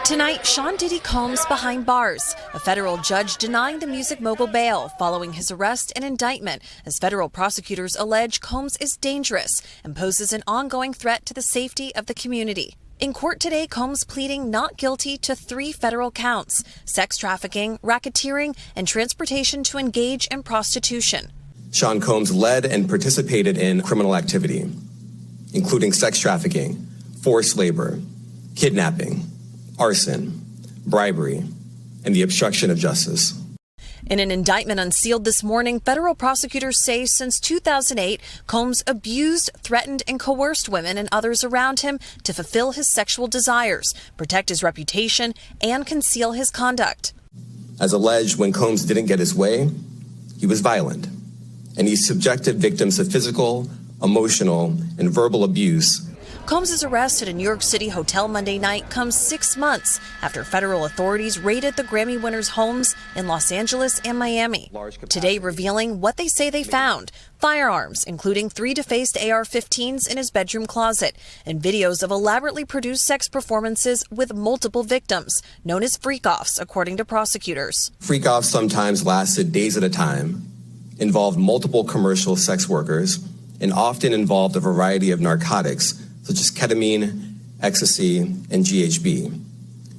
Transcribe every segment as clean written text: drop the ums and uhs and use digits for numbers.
Tonight, Sean Diddy Combs behind bars. A federal judge denying the music mogul bail following his arrest and indictment as federal prosecutors allege Combs is dangerous and poses an ongoing threat to the safety of the community. In court today, Combs pleading not guilty to 3 federal counts: sex trafficking, racketeering, and transportation to engage in prostitution. Sean Combs led and participated in criminal activity, including sex trafficking, forced labor, kidnapping, arson, bribery, and the obstruction of justice. In an indictment unsealed this morning, federal prosecutors say since 2008, Combs abused, threatened, and coerced women and others around him to fulfill his sexual desires, protect his reputation, and conceal his conduct. As alleged, when Combs didn't get his way, he was violent, and he subjected victims to physical, emotional, and verbal abuse. Combs' arrest at a New York City hotel Monday night comes 6 months after federal authorities raided the Grammy winners' homes in Los Angeles and Miami. Today revealing what they say they found: firearms, including 3 defaced AR-15s in his bedroom closet, and videos of elaborately produced sex performances with multiple victims, known as freak-offs, according to prosecutors. Freak-offs sometimes lasted days at a time, involved multiple commercial sex workers, and often involved a variety of narcotics, such as ketamine, ecstasy, and GHB,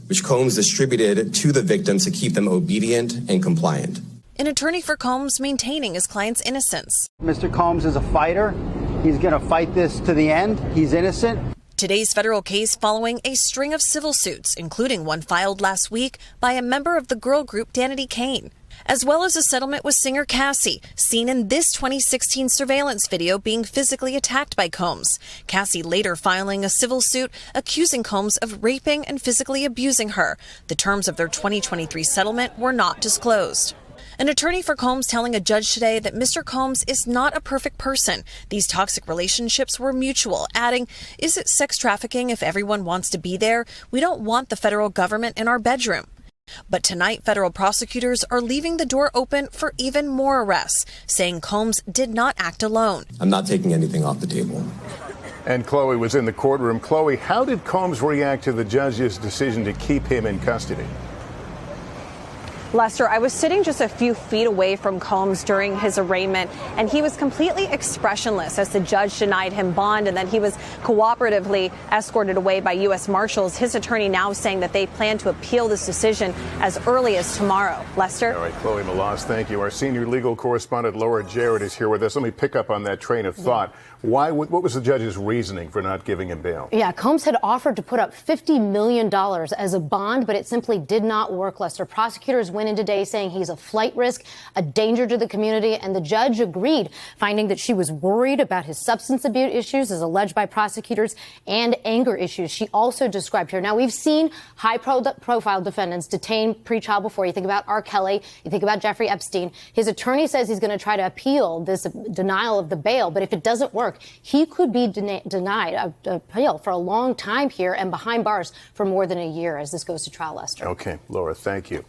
which Combs distributed to the victims to keep them obedient and compliant. An attorney for Combs maintaining his client's innocence. Mr. Combs is a fighter. He's going to fight this to the end. He's innocent. Today's federal case following a string of civil suits, including one filed last week by a member of the girl group Danity Kane, as well as a settlement with singer Cassie, seen in this 2016 surveillance video being physically attacked by Combs. Cassie later filing a civil suit accusing Combs of raping and physically abusing her. The terms of their 2023 settlement were not disclosed. An attorney for Combs telling a judge today that Mr. Combs is not a perfect person. These toxic relationships were mutual, adding, "Is it sex trafficking if everyone wants to be there? We don't want the federal government in our bedroom." But tonight, federal prosecutors are leaving the door open for even more arrests, saying Combs did not act alone. I'm not taking anything off the table. And Chloe was in the courtroom. Chloe, how did Combs react to the judge's decision to keep him in custody? Lester, I was sitting just a few feet away from Combs during his arraignment, and he was completely expressionless as the judge denied him bond, and then he was cooperatively escorted away by U.S. Marshals. His attorney now saying that they plan to appeal this decision as early as tomorrow. Lester? All right, Chloe Malas, thank you. Our senior legal correspondent, Laura Jarrett, is here with us. Let me pick up on that train of thought. What was the judge's reasoning for not giving him bail? Yeah, Combs had offered to put up $50 million as a bond, but it simply did not work, Lester. Prosecutors went in today saying he's a flight risk, a danger to the community, and the judge agreed, finding that she was worried about his substance abuse issues, as alleged by prosecutors, and anger issues. She also described here. Now, we've seen high-profile defendants detained pre-trial before. You think about R. Kelly, you think about Jeffrey Epstein. His attorney says he's going to try to appeal this denial of the bail, but if it doesn't work, he could be denied appeal for a long time here and behind bars for more than a year as this goes to trial, Lester. Okay, Laura, thank you.